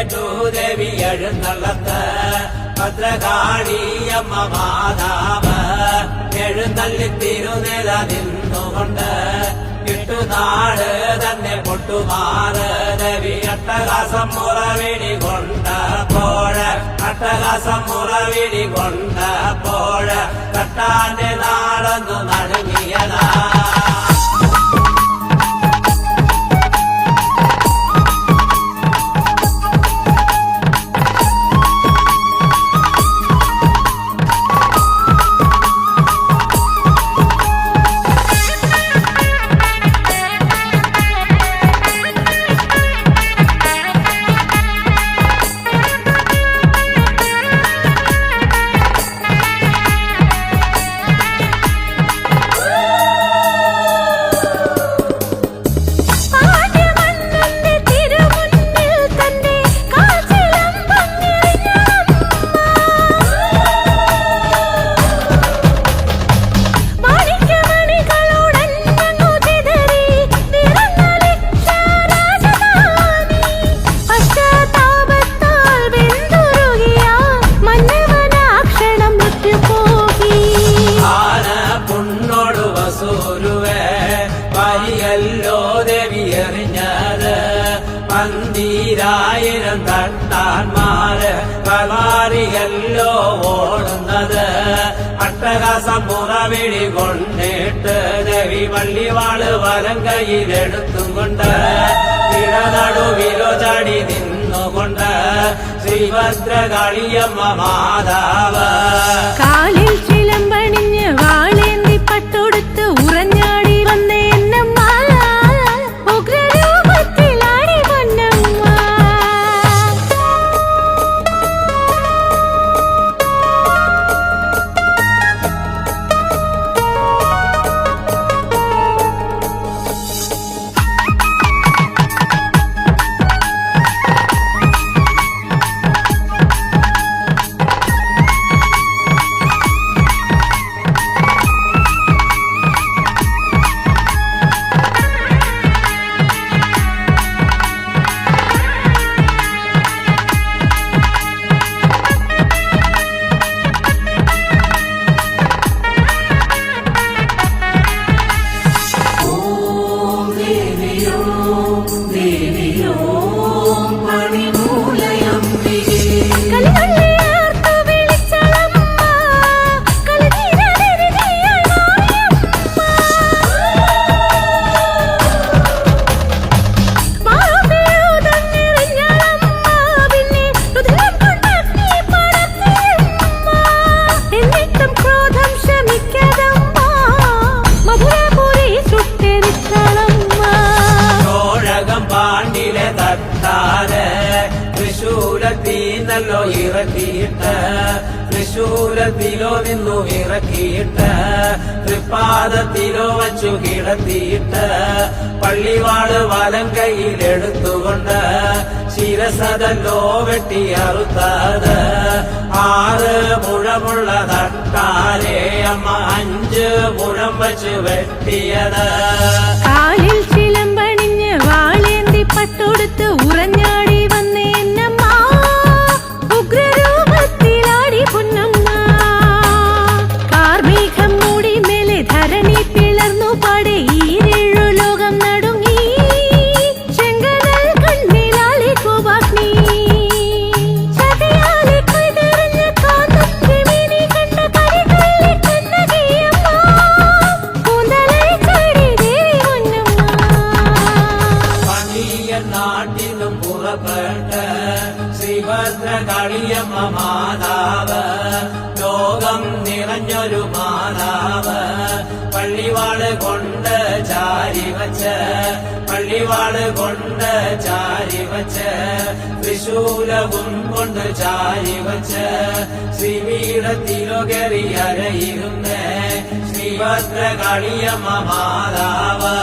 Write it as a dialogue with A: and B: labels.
A: കൊടിയേറ്റു ദേവി എഴുന്നള്ളത്ത് ഭദ്രകാളിയമ്മ മാതാവ് എഴുന്നള്ളി തിരുനില നിന്നുകൊണ്ട് ഇട്ടുനാട് തന്നെ പൊട്ടുമാറ് ദേവി അട്ടഹാസം മുറവിടി കൊണ്ടപ്പോഴ് അട്ടഹാസം മുറവിടി കൊണ്ടപ്പോഴ് കട്ടാന്റെ നാടൊന്നു നടുങ്ങിയതാ. ല്ലോ ദേവി എറിഞ്ഞത് പന്തീരായിരം തട്ടാന്മാര് കളാറിയല്ലോ ഓടുന്നത് അട്ടഹാസം മുറവിളി കൊണ്ടിട്ട് ദേവി വള്ളിവാള് വലം കയ്യിലെടുത്തും കൊണ്ട് ഇടനടുവിലോ ചാടി നിന്നുകൊണ്ട് ശ്രീഭദ്രകാളിയമ്മ മാതാവ്
B: കാലിൽ ചിലമ്പണിഞ്ഞ് വാളേന്തി പട്ടൊടുത്ത് ഉറഞ്ഞാടി വന്നേ
A: ല്ലോ ഇറക്കിയിട്ട് തൃശൂലത്തിലോ നിന്നു ഇറക്കിയിട്ട് തൃപ്പാദത്തിലോ വച്ചു കിടത്തിയിട്ട് പള്ളിവാള് വലം കയ്യിലെടുത്തുകൊണ്ട് ശിരസതല്ലോ വെട്ടിയറുത്തത് 6 മുഴമുള്ള തട്ടാലേ അമ്മ 5 മുഴം വച്ച് വെട്ടിയത്
B: കാലിൽ ചിലമ്പണിഞ്ഞ് വാളേന്തി പട്ടൊടുത്ത് ഉറഞ്ഞാടി വന്നേ
A: നാട്ടിലും പുറപ്പെട്ട് ശ്രീഭദ്രകാളിയമ്മ മാതാവ് ലോകം നിറഞ്ഞൊരു മാതാവ് പള്ളിവാള് കൊണ്ട് ചാരിവച്ച് പള്ളിവാള് കൊണ്ട് ചാരിവച്ച് തൃശൂലവും കൊണ്ട് ചാരിവച്ച് ശ്രീപീഠത്തിലോ കയറി അരയിരുന്നേ ശ്രീഭദ്രകാളിയമ്മ മാതാവ്